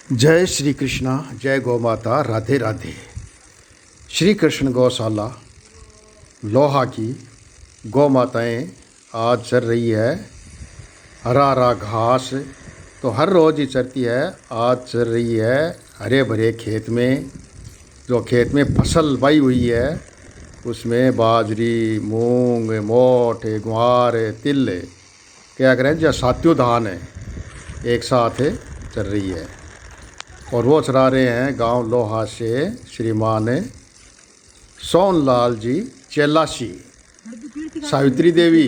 जय श्री कृष्णा, जय गौ माता, राधे राधे। श्री कृष्ण गौशाला लोहा की गौ माताएँ आज चर रही है हरा हरा घास। तो हर रोज़ ही चरती है। आज चर रही है हरे भरे खेत में, जो खेत में फसल बाई हुई है उसमें बाजरी, मूंग, मोठ, ग्वार, तिल क्या करें जो सात्यों धान है एक साथ चल रही है। और वो चला रहे हैं गांव लोहा से श्रीमान सोनलाल जी चेलासी, सावित्री देवी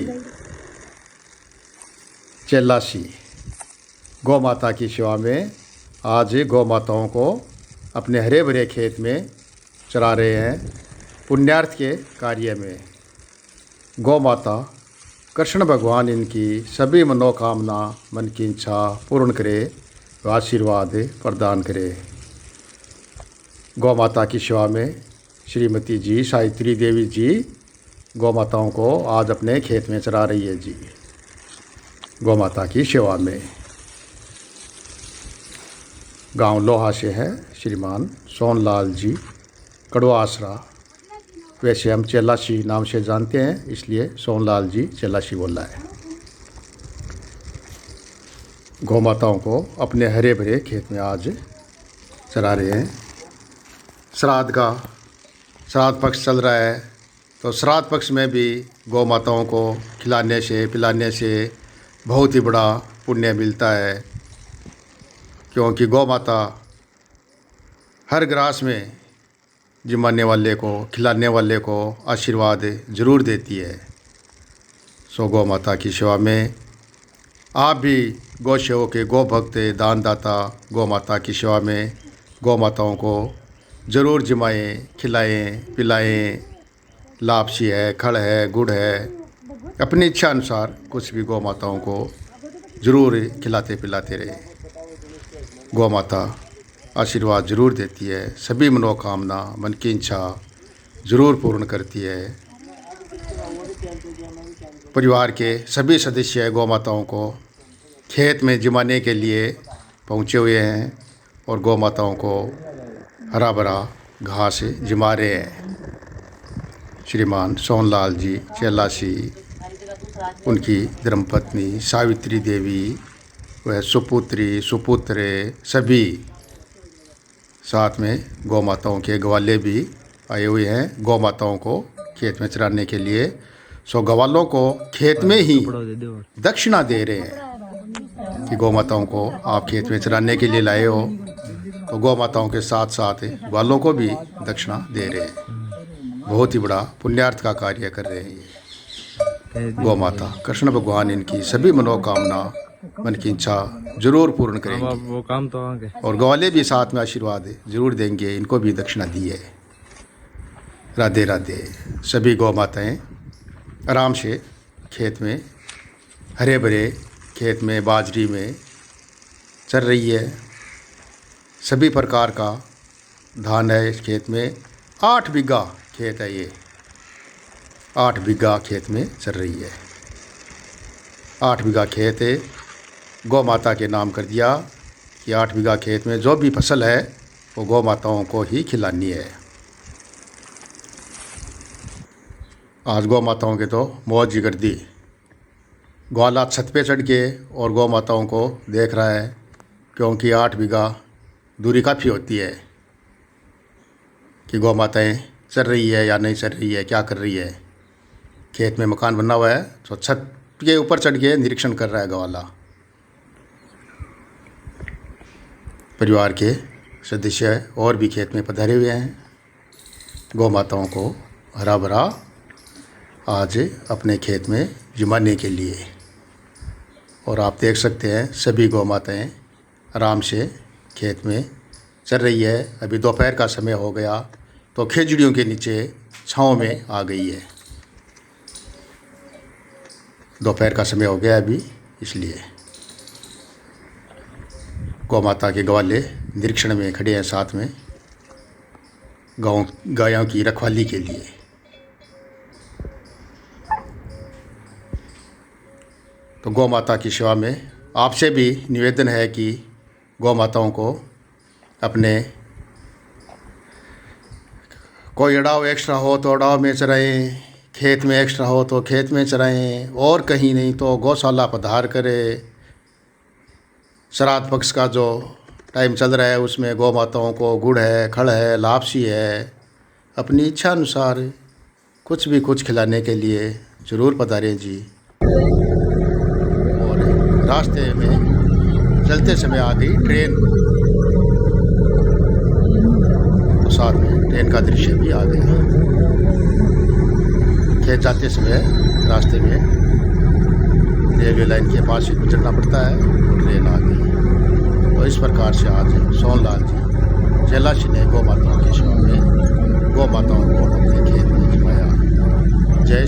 चेलासी गौ माता की सेवा में आज गौ माताओं को अपने हरे भरे खेत में चला रहे हैं। पुण्यार्थ के कार्य में गौ माता कृष्ण भगवान इनकी सभी मनोकामना, मन की इच्छा पूर्ण करे, आशीर्वाद प्रदान करे। गौ माता की सेवा में श्रीमती जी सावित्री देवी जी गौ माताओं को आज अपने खेत में चरा रही है जी। गौ माता की सेवा में गांव लोहा से है श्रीमान सोनलाल जी कड़वा आसरा। वैसे हम चेलासी नाम से जानते हैं, इसलिए सोनलाल जी चेलासी बोला है। गौ माताओं को अपने हरे भरे खेत में आज चरा रहे हैं। श्राद्ध पक्ष चल रहा है, तो श्राद्ध पक्ष में भी गौ माताओं को खिलाने से पिलाने से बहुत ही बड़ा पुण्य मिलता है, क्योंकि गौ माता हर ग्रास में जिमाने वाले को, खिलाने वाले को आशीर्वाद ज़रूर देती है। सो गौ माता की सेवा में आप भी गौ सेवक के गौ भक्त दानदाता गौ माता की सेवा में गौ माताओं को ज़रूर जिमाएं, खिलाएं, पिलाएं। लापसी है, खड़ है, गुड़ है, अपनी इच्छा अनुसार कुछ भी गौ माताओं को ज़रूर खिलाते पिलाते रहे। गौ माता आशीर्वाद ज़रूर देती है, सभी मनोकामना, मन की इच्छा ज़रूर पूर्ण करती है। परिवार के सभी सदस्य गौ माताओं को खेत में जिमाने के लिए पहुँचे हुए हैं और गौ माताओं को हरा भरा घास जिमा रहे हैं। श्रीमान सोनलाल जी चेलासी, उनकी धर्मपत्नी सावित्री देवी, वह सुपुत्री सुपुत्र सभी साथ में गौ माताओं के ग्वाले भी आए हुए हैं गौ माताओं को खेत में चराने के लिए। सो ग्वालों को खेत में ही दक्षिणा दे रहे हैं कि गौ माताओं को आप खेत में चराने के लिए लाए हो, तो गौ माताओं के साथ साथ ग्वालों को भी दक्षिणा दे रहे हैं। बहुत ही बड़ा पुण्यार्थ का कार्य कर रहे हैं ये गौ माता। कृष्ण भगवान इनकी सभी मनोकामना, मन की इच्छा जरूर पूर्ण करेंगे। वो काम तो आगे और ग्वाले भी साथ में आशीर्वाद जरूर देंगे, इनको भी दक्षिणा दी है। राधे राधे। सभी गौ माताएँ आराम से खेत में, हरे भरे खेत में, बाजरी में चल रही है। सभी प्रकार का धान है इस खेत में। 8 बीघा खेत है ये, 8 बीघा खेत में चल रही है। 8 बीघा खेत है, गौ माता के नाम कर दिया कि 8 बीघा खेत में जो भी फसल है वो गौ माताओं को ही खिलानी है। आज गौ माताओं के तो मौज ही कर दी। ग्वाला छत पे चढ़ के और गौ माताओं को देख रहा है, क्योंकि 8 बीघा दूरी काफ़ी होती है कि गौ माताएँ चल रही है या नहीं चल रही है, क्या कर रही है। खेत में मकान बना हुआ है, तो छत के ऊपर चढ़ के निरीक्षण कर रहा है ग्वाला। परिवार के सदस्य और भी खेत में पधारे हुए हैं गौ माताओं को हरा भरा आज अपने खेत में जिमाने के लिए। और आप देख सकते हैं सभी गौ माताएँ आराम से खेत में चल रही है। अभी दोपहर का समय हो गया तो खेजड़ियों के नीचे छाँव में आ गई है। दोपहर का समय हो गया अभी, इसलिए गौ माता के ग्वाले निरीक्षण में खड़े हैं साथ में गायों की रखवाली के लिए। तो गौ माता की सेवा में आपसे भी निवेदन है कि गौ माताओं को अपने कोई अड़ाव एक्स्ट्रा हो तो अड़ाव में चराएं, खेत में एक्स्ट्रा हो तो खेत में चराएं, और कहीं नहीं तो गौशाला पधार करें। श्राद्ध पक्ष का जो टाइम चल रहा है उसमें गौ माताओं को गुड़ है, खड़ है, लापसी है, अपनी इच्छा अनुसार कुछ भी कुछ खिलाने के लिए ज़रूर पधारें जी। और रास्ते में चलते समय आ गई ट्रेन, तो साथ में ट्रेन का दृश्य भी आ गया। खेत जाते समय रास्ते में रेलवे लाइन के पास से गुजरना पड़ता है और ट्रेन आ गई। तो इस प्रकार से आज सोनलाल जी चेलासी ने गौ माताओं की सेवा में गौ माताओं को अपने खेत में जिमाया। जय